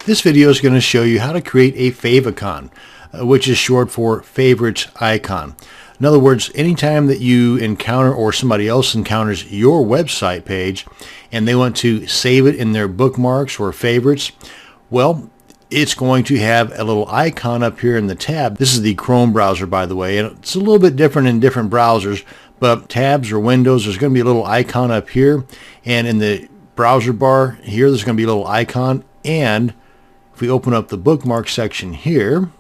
This video is going to show you how to create a favicon, which is short for favorites icon. In other words, anytime that you encounter or somebody else encounters your website page and they want to save it in their bookmarks or favorites, well, it's going to have a little icon up here in the tab. This is the Chrome browser, by the way, and it's a little bit different in different browsers, but tabs or windows, there's going to be a little icon up here, and in the browser bar here, there's going to be a little icon, and if we open up the bookmark section here,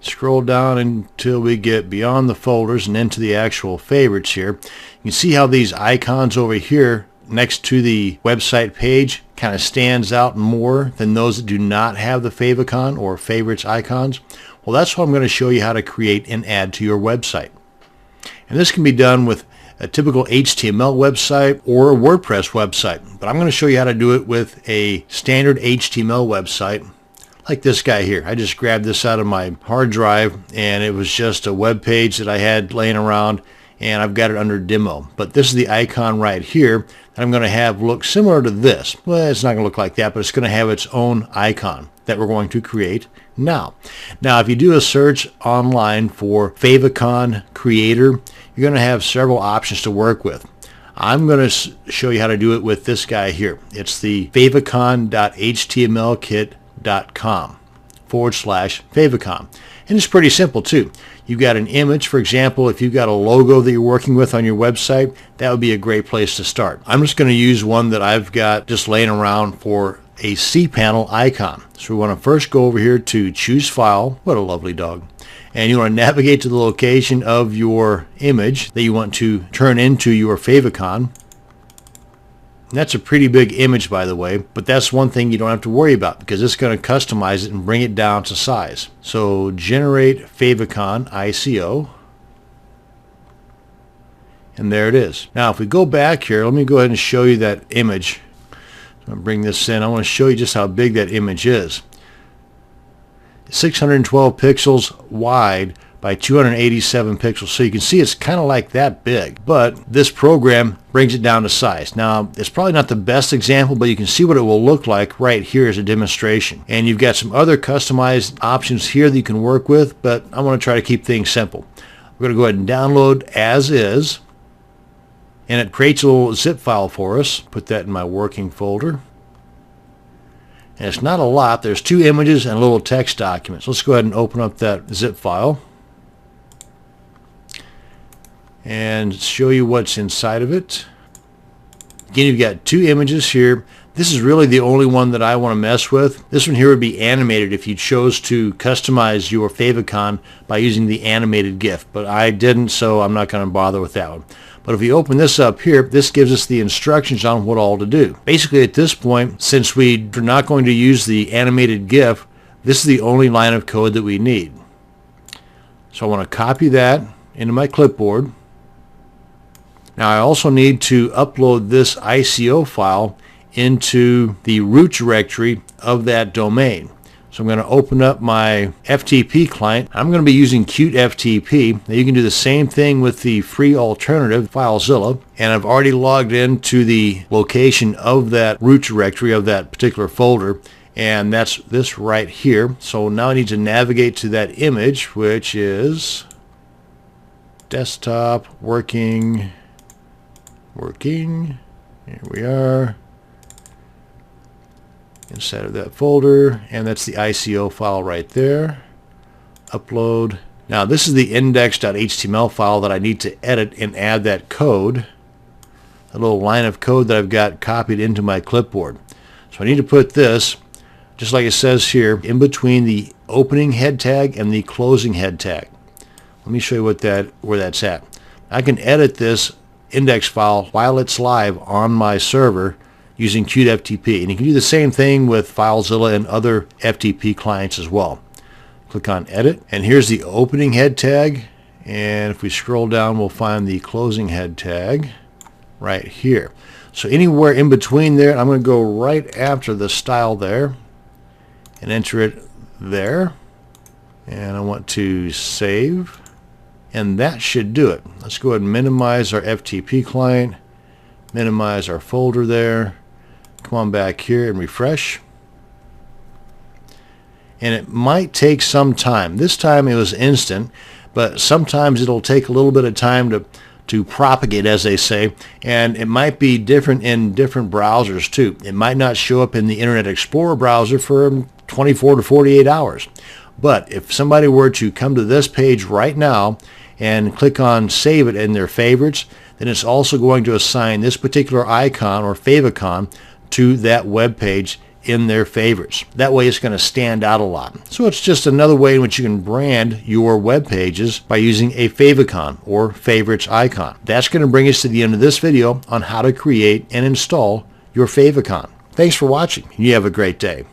scroll down until we get beyond the folders and into the actual favorites here. You can see how these icons over here next to the website page kind of stands out more than those that do not have the favicon or favorites icons. Well, that's what I'm going to show you how to create and add to your website. And this can be done with a typical HTML website or a WordPress website, but I'm going to show you how to do it with a standard HTML website like this guy here. I just grabbed this out of my hard drive, and it was just a web page that I had laying around, and I've got it under demo. But this is the icon right here that I'm going to have look similar to this. Well, it's not going to look like that, but it's going to have its own icon that we're going to create now. Now, if you do a search online for favicon creator, you're going to have several options to work with. I'm going to show you how to do it with this guy here. It's the favicon.htmlkit.com/favicon. And it's pretty simple too. You've got an image, for example, if you've got a logo that you're working with on your website, that would be a great place to start. I'm just going to use one that I've got just laying around for a cPanel icon. So we want to first go over here to choose file. What a lovely dog. And you want to navigate to the location of your image that you want to turn into your favicon. And that's a pretty big image, by the way, but that's one thing you don't have to worry about because it's going to customize it and bring it down to size. So generate favicon ICO, and there it is. Now if we go back here, let me go ahead and show you that image. I'm going to bring this in. I want to show you just how big that image is. 612 pixels wide by 287 pixels. So you can see it's kind of like that big, but this program brings it down to size. Now, it's probably not the best example, but you can see what it will look like right here as a demonstration. And you've got some other customized options here that you can work with, but I want to try to keep things simple. We're going to go ahead and download as is, and it creates a little zip file for us. Put that in my working folder. And it's not a lot. There's 2 images and a little text document. So let's go ahead and open up that zip file and show you what's inside of it. Again, you've got 2 images here. This is really the only one that I want to mess with. This one here would be animated if you chose to customize your favicon by using the animated GIF, but I didn't, so I'm not going to bother with that one. But if we open this up here, this gives us the instructions on what all to do. Basically, at this point, since we're not going to use the animated GIF, this is the only line of code that we need. So I want to copy that into my clipboard. Now I also need to upload this ICO file into the root directory of that domain. So I'm going to open up my FTP client. I'm going to be using Qt FTP. Now you can do the same thing with the free alternative, FileZilla. And I've already logged into the location of that root directory of that particular folder. And that's this right here. So now I need to navigate to that image, which is desktop working. Here we are. Inside of that folder, and that's the ICO file right there. Upload. Now this is the index.html file that I need to edit and add that code, a little line of code that I've got copied into my clipboard. So I need to put this, just like it says here, in between the opening head tag and the closing head tag. Let me show you where that's at. I can edit this index file while it's live on my server using Qt FTP, and you can do the same thing with FileZilla and other FTP clients as well. Click on edit, and here's the opening head tag, and if we scroll down we'll find the closing head tag right here. So anywhere in between there, I'm going to go right after the style there and enter it there, and I want to save, and that should do it. Let's go ahead and minimize our FTP client, minimize our folder there, Come on back here and refresh. And it might take some time. This time it was instant, but sometimes it'll take a little bit of time to propagate, as they say, and it might be different in different browsers too. It might not show up in the Internet Explorer browser for 24 to 48 hours. But if somebody were to come to this page right now and click on Save It in their favorites, then it's also going to assign this particular icon or favicon to that web page in their favorites. That way it's going to stand out a lot. So it's just another way in which you can brand your web pages by using a favicon or favorites icon. That's going to bring us to the end of this video on how to create and install your favicon. Thanks for watching. You have a great day.